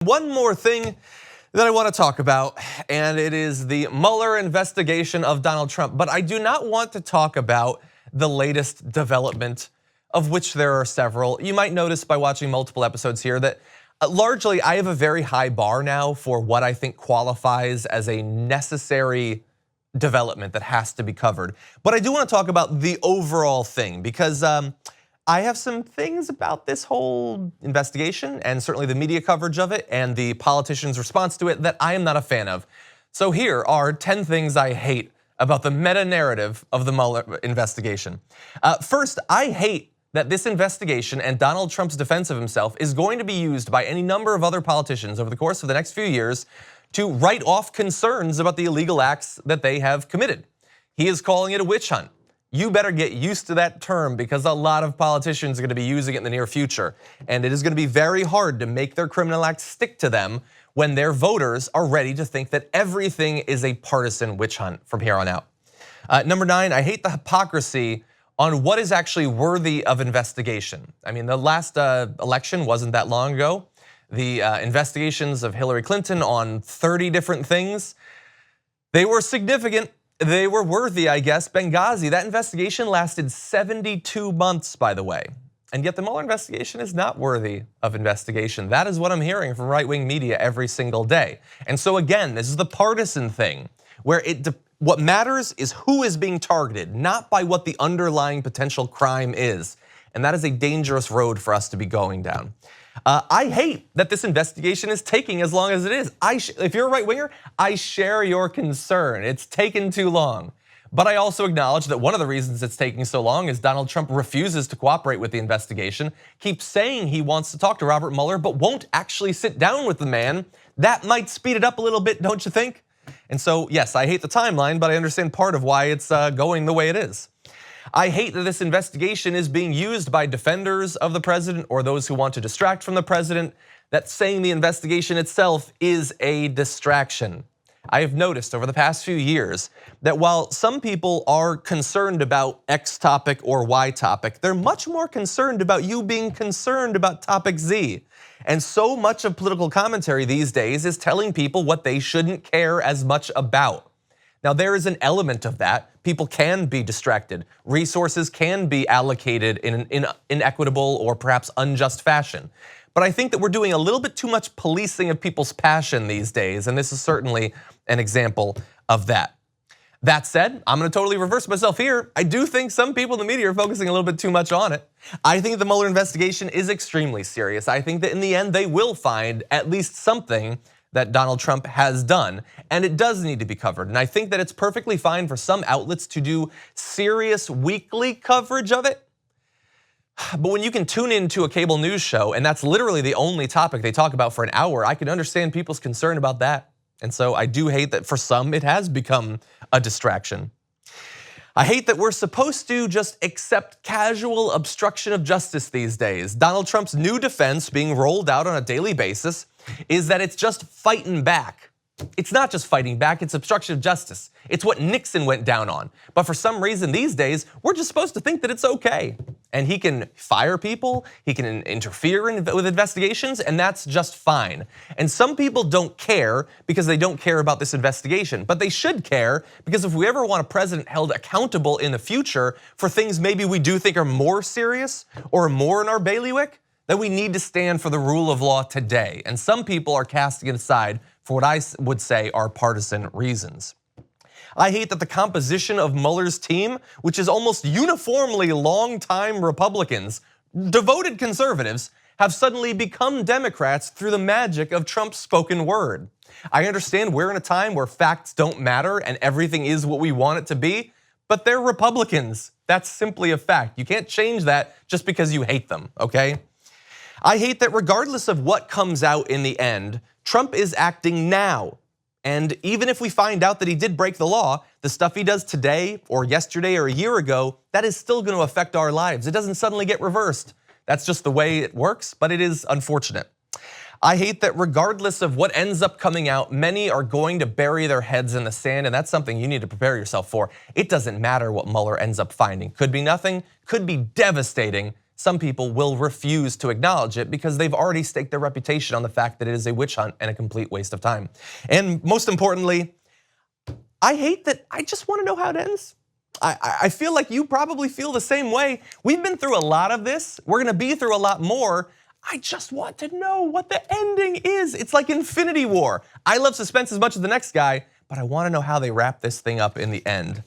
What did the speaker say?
One more thing that I want to talk about, and it is the Mueller investigation of Donald Trump. But I do not want to talk about the latest development, of which there are several. You might notice by watching multiple episodes here that largely I have a very high bar now for what I think qualifies as a necessary development that has to be covered. But I do want to talk about the overall thing because I have some things about this whole investigation and certainly the media coverage of it and the politicians' response to it that I am not a fan of. So here are 10 things I hate about the meta-narrative of the Mueller investigation. First, I hate that this investigation and Donald Trump's defense of himself is going to be used by any number of other politicians over the course of the next few years to write off concerns about the illegal acts that they have committed. He is calling it a witch hunt. You better get used to that term because a lot of politicians are going to be using it in the near future. And it is going to be very hard to make their criminal acts stick to them when their voters are ready to think that everything is a partisan witch hunt from here on out. Number 9, I hate the hypocrisy on what is actually worthy of investigation. I mean, the last election wasn't that long ago. The investigations of Hillary Clinton on 30 different things, they were significant. They were worthy, I guess. Benghazi, that investigation lasted 72 months, by the way. And yet the Mueller investigation is not worthy of investigation. That is what I'm hearing from right-wing media every single day. And so again, this is the partisan thing, where what matters is who is being targeted, not by what the underlying potential crime is. And that is a dangerous road for us to be going down. I hate that this investigation is taking as long as it is. If you're a right-winger, I share your concern. It's taken too long. But I also acknowledge that one of the reasons it's taking so long is Donald Trump refuses to cooperate with the investigation, keeps saying he wants to talk to Robert Mueller, but won't actually sit down with the man. That might speed it up a little bit, don't you think? And so, yes, I hate the timeline, but I understand part of why it's going the way it is. I hate that this investigation is being used by defenders of the president or those who want to distract from the president, that saying the investigation itself is a distraction. I have noticed over the past few years that while some people are concerned about X topic or Y topic, they're much more concerned about you being concerned about topic Z. And so much of political commentary these days is telling people what they shouldn't care as much about. Now there is an element of that. People can be distracted. Resources can be allocated in an inequitable or perhaps unjust fashion. But I think that we're doing a little bit too much policing of people's passion these days, and this is certainly an example of that. That said, I'm gonna totally reverse myself here. I do think some people in the media are focusing a little bit too much on it. I think the Mueller investigation is extremely serious. I think that in the end they will find at least something that Donald Trump has done, and it does need to be covered. And I think that it's perfectly fine for some outlets to do serious weekly coverage of it. But when you can tune into a cable news show and that's literally the only topic they talk about for an hour, I can understand people's concern about that. And so I do hate that for some it has become a distraction. I hate that we're supposed to just accept casual obstruction of justice these days. Donald Trump's new defense being rolled out on a daily basis is that it's just fighting back. It's not just fighting back, it's obstruction of justice. It's what Nixon went down on. But for some reason these days, we're just supposed to think that it's okay. And he can fire people, he can interfere with investigations, and that's just fine. And some people don't care because they don't care about this investigation, but they should care because if we ever want a president held accountable in the future for things maybe we do think are more serious or more in our bailiwick, then we need to stand for the rule of law today. And some people are casting it aside for what I would say are partisan reasons. I hate that the composition of Mueller's team, which is almost uniformly longtime Republicans, devoted conservatives, have suddenly become Democrats through the magic of Trump's spoken word. I understand we're in a time where facts don't matter and everything is what we want it to be, but they're Republicans. That's simply a fact. You can't change that just because you hate them, okay? I hate that regardless of what comes out in the end, Trump is acting now. And even if we find out that he did break the law, the stuff he does today or yesterday or a year ago, that is still going to affect our lives. It doesn't suddenly get reversed. That's just the way it works, but it is unfortunate. I hate that regardless of what ends up coming out, many are going to bury their heads in the sand, and that's something you need to prepare yourself for. It doesn't matter what Mueller ends up finding. Could be nothing, could be devastating. some people will refuse to acknowledge it because they've already staked their reputation on the fact that it is a witch hunt and a complete waste of time. And most importantly, I hate that I just want to know how it ends. I feel like you probably feel the same way. We've been through a lot of this. We're gonna be through a lot more. I just want to know what the ending is. It's like Infinity War. I love suspense as much as the next guy, but I want to know how they wrap this thing up in the end.